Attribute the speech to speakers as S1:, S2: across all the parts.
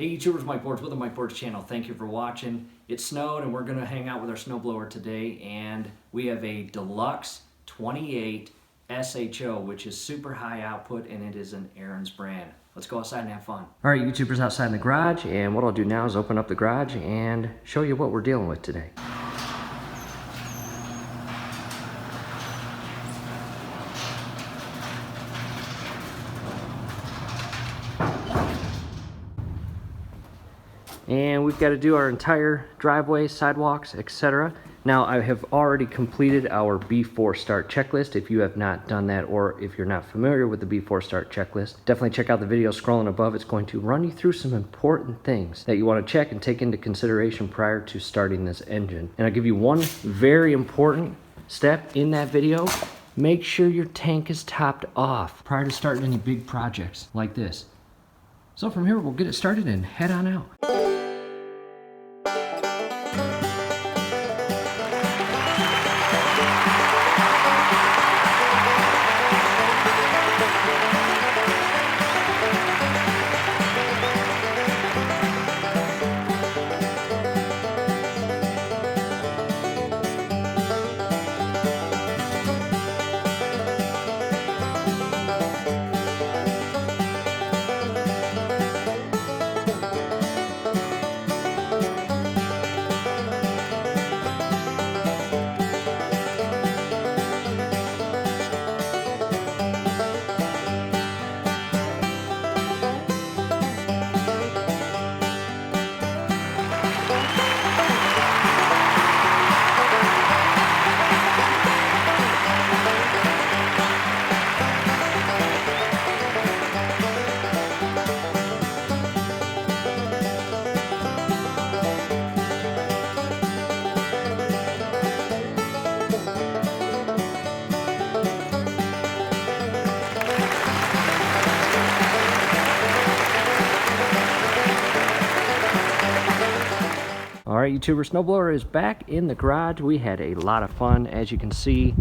S1: Hey YouTubers, Mike Boards with the Mike Boards channel. Thank you for watching. It snowed and we're going to hang out with our snowblower today, and we have a Deluxe 28 SHO, which is super high output, and it is an Ariens brand. Let's go outside and have fun. All right, YouTubers, outside in the garage, and what I'll do now is open up the garage and show you what we're dealing with today. And we've got to do our entire driveway, sidewalks, etc. Now, I have already completed our before start checklist. If you have not done that, or if you're not familiar with the before start checklist, definitely check out the video scrolling above. It's going to run you through some important things that you want to check and take into consideration prior to starting this engine. And I'll give you one very important step in that video. Make sure your tank is topped off prior to starting any big projects like this. So from here, we'll get it started and head on out. All right, YouTuber, snowblower is back in the garage. We had a lot of fun. As you can see,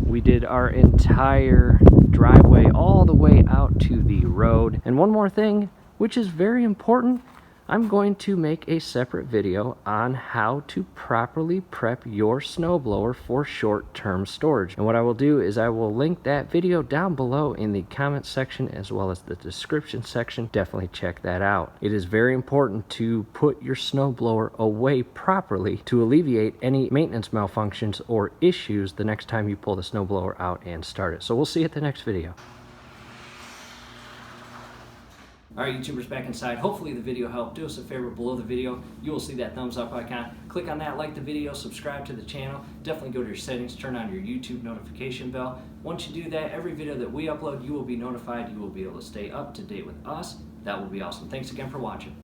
S1: we did our entire driveway all the way out to the road. And one more thing, which is very important, I'm going to make a separate video on how to properly prep your snowblower for short-term storage. And what I will do is I will link that video down below in the comment section as well as the description section. Definitely check that out. It is very important to put your snowblower away properly to alleviate any maintenance malfunctions or issues the next time you pull the snowblower out and start it. So we'll see you at the next video. All right, YouTubers, back inside. Hopefully the video helped. Do us a favor, below the video, you will see that thumbs up icon. Click on that, like the video, subscribe to the channel. Definitely go to your settings, turn on your YouTube notification bell. Once you do that, every video that we upload, you will be notified. You will be able to stay up to date with us. That will be awesome. Thanks again for watching.